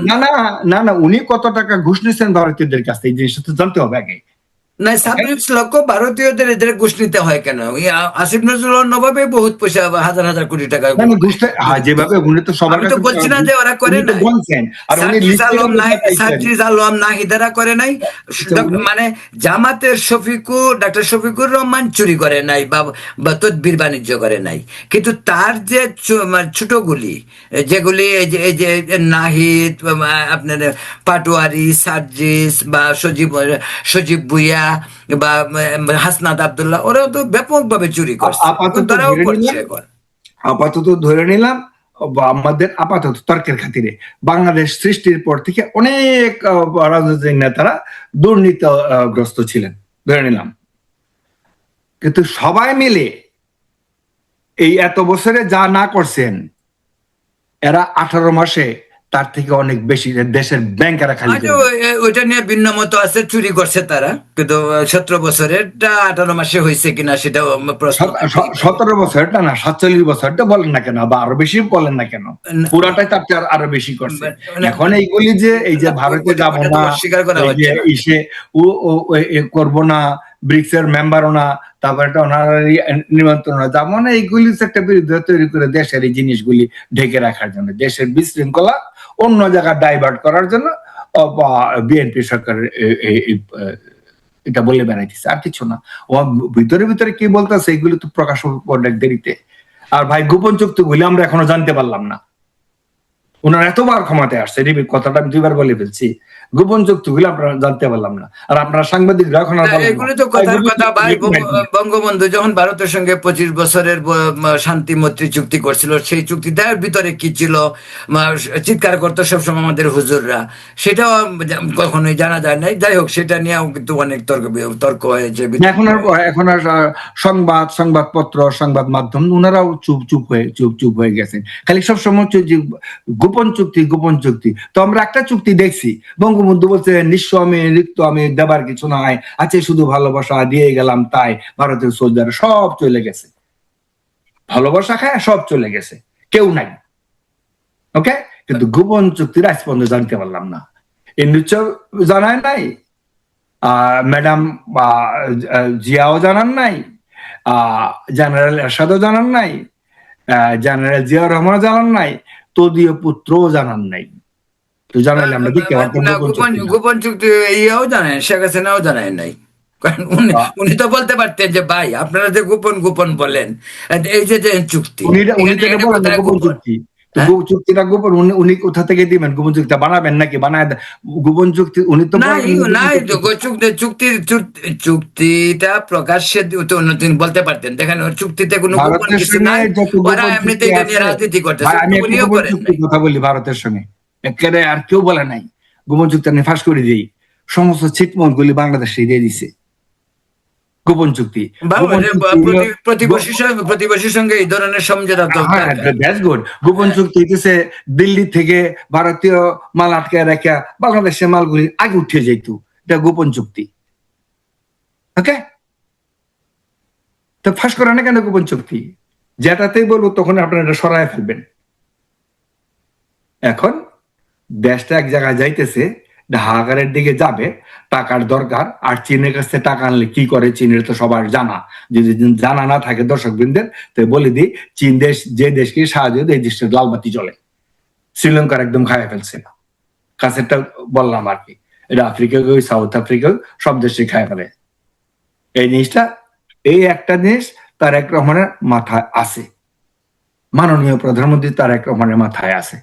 না, উনি কত টাকা ঘুষ নিয়েছেন ভারতীয়দের কাছ থেকে, এই জিনিসটা তো জানতে হবে আগে। না, 26 লক্ষ ভারতীয়দের এদের ঘুষ নিতে হয় কেন? আসিফ নজরুল নবাবে বহুত পয়সা, হাজার হাজার কোটি টাকা যেভাবে উনি তো সবার আমি তো বলছি না যে ওরা করে নাই, সার্জিস আলম নাহিদারা করে নাই, মানে জামাতের ডাক্তার শফিকুর রহমান চুরি করে নাই বা তদবির বাণিজ্য করে নাই, কিন্তু তার যে ছোটগুলি যেগুলি এই যে নাহিদ, আপনার পাটোয়ারি, সার্জিস বা সজীব ভুইয়া বা হাসনাত আব্দুল্লাহ, ওরাও তো ব্যাপকভাবে চুরি করছে, আপাতত ধরে নিলাম আমাদের আপাতত তর্কের খাতিরে বাংলাদেশ সৃষ্টির পর থেকে অনেক রাজনৈতিক নেতারা দুর্নীতিগ্রস্ত ছিলেন, ধরে নিলাম। কিন্তু সবাই মিলে এই এত বছরে যা না করছেন, এরা 18 মাসে তার থেকে অনেক বেশি দেশের ব্যাংকেরা খালি। ওইটা নিয়ে ভিন্ন মত আছে, চুরি করছে তারা, কিন্তু 17 বছরেরটা 18 মাসে হয়েছে কিনা সেটা প্রশ্ন। 17 বছরটা না, 47 বছরটা বলেন না কেন, বা আরো বেশি বলেন না কেন, পুরাটাই তার আরো বেশি করছে। এখন এইগুলি যে এই যে ভারতে যাবো না, ইসে করবো না, ব্রিক্সের মেম্বারও না, তারপর একটা অনারারি নিমন্ত্রণ যাবো না, এইগুলি একটা বিরুদ্ধে তৈরি করে দেশের এই জিনিসগুলি ঢেকে রাখার জন্য, দেশের বিশৃঙ্খলা অন্য জায়গায় ডাইভার্ট করার জন্য বিএনপি সরকারের এটা বলে বেড়াইতেছে, আর কিছু না। ও ভিতরে ভিতরে কি বলতেছে এগুলো তো প্রকাশ অনেক দেরিতে। আর ভাই গোপন চুক্তিগুলি আমরা এখনো জানতে পারলাম না। ওনার এতবার ক্ষমতায় আসছে, কথাটা আমি 2বার বলে ফেলছি, গোপন চুক্তিগুলো আপনারা জানতে পারলাম না। আর আপনারা সাংবাদিকরা এখন এগুলো তো কথার কথা ভাই। বঙ্গবন্ধু যখন ভারতের সঙ্গে 25 বছরের শান্তি মৈত্রী চুক্তি করছিল, সেই চুক্তিটার ভিতরে কি ছিল চিৎকার করতো সবসময় আমাদের হুজুররা, সেটাও কখনোই জানা যায় নাই। যাই হোক, সেটা নিয়েও কিন্তু অনেক তর্ক হয়েছে। এখন আর সংবাদপত্র, সংবাদ মাধ্যম ওনারাও চুপ হয়ে গেছেন, খালি সবসময় গোপন চুক্তি। তো আমরা একটা চুক্তি দেখছি, বঙ্গবন্ধু বলছে নিঃস্ব আমি রিক্ত আমি, দেবার কিছু নাই, আছে শুধু ভালোবাসা, দিয়ে গেলাম তাই। ভারতের সোলজার সব চলে গেছে, ভালোবাসা খায় সব চলে গেছে, কেউ নাই। ওকে, কিন্তু গোপন চুক্তির আজ পর্যন্ত জানতে পারলাম না। নিশ্চয় জানায় নাই, ম্যাডাম জিয়াও জানান নাই, জেনারেল এরশাদও জানান নাই, জেনারেল জিয়াউর রহমান জানান নাই, তদীয় পুত্রও জানান নাই। তো জানাইলে আমরা দেখতে পারতাম গোপন চুক্তি ইয়েও জানেন, শেখ হাসিনাও জানায় নাই। কারণ উনি তো বলতে পারতেন যে ভাই আপনারা যে গোপন বলেন, এই যে চুক্তি, চুক্তিটা গোপন, উনি কোথা থেকে দিবেন? গোপন চুক্তিটা বানাবেন নাকি? বানায় গোপন চুক্তি উনি তো চুক্তিটা প্রকাশ্যে তিনি বলতে পারতেন, দেখেন চুক্তিতে কোনো গোপন কিছু নাই, ওরা এমনিতেই রাজনীতি করতেছে। কথা বলি ভারতের সঙ্গে একেবারে আর কেউ বলে নাই, গোপন চুক্তি আমি ফাঁস করে দিই, সমস্ত ছিটমহল গুলি বাংলাদেশে দিয়ে দিছে। গোপন চুক্তি। ভালো, গোপন যে চুক্তি হলো প্রতিবেশীর সঙ্গে এই ধরনের সমঝোতা তো হ্যাঁ, দরকার। That's good. গোপন চুক্তি হইতেছে দিল্লি থেকে ভারতীয় মাল আটকে রেখে বাংলাদেশের মালগুলি আগে উঠে যেত, এটা গোপন চুক্তি। ওকে, তো ফাঁস করে না কেন গোপন চুক্তি? যেটাতেই বলবো তখন আপনারা এটা সরায় ফেলবেন। এখন দেশটা এক জায়গায় যাইতেছে, ঢাকারের দিকে যাবে, টাকার দরকার। আর চীনের কাছে টাকা আনলে কি করে চীনের তো সবার জানা। যদি জানা না থাকে দর্শক বৃন্দের, তো বলে দিই, চীন দেশ যে দেশকে সাহায্য দেয় এই দেশটা লালবাতি চলে। শ্রীলঙ্কার একদম খায় ফেলছে, কাছেরটা বললাম আর কি। এটা আফ্রিকা সাউথ আফ্রিকা সব দেশে খায় ফেলে এই জিনিসটা। এই একটা জিনিস তারেক রহমানের মাথায় আছে, মাননীয় প্রধানমন্ত্রী তারেক রহমানের মাথায় আছে।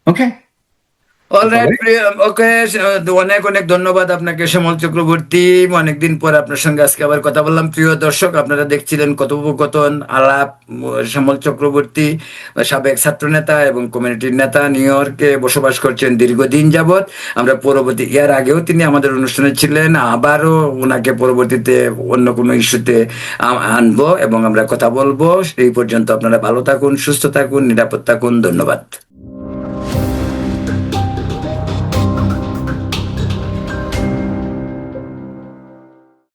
ওকে, অলরাইট, ওকে, অনেক অনেক ধন্যবাদ আপনাকে শ্যামল চক্রবর্তী। অনেকদিন পর আপনার সঙ্গে আজকে আবার কথা বললাম। প্রিয় দর্শক, আপনারা দেখছিলেন কথোপকথন আলাপ। শ্যামল চক্রবর্তী সাবেক ছাত্রনেতা এবং কমিউনিটির নেতা, নিউ ইয়র্কে বসবাস করছেন দীর্ঘদিন যাবৎ। আমরা পরবর্তী ইয়ার আগেও তিনি আমাদের অনুষ্ঠানে ছিলেন, আবারও ওনাকে পরবর্তীতে অন্য কোনো ইস্যুতে আনবো এবং আমরা কথা বলবো। সেই পর্যন্ত আপনারা ভালো থাকুন, সুস্থ থাকুন, নিরাপদ থাকুন। ধন্যবাদ।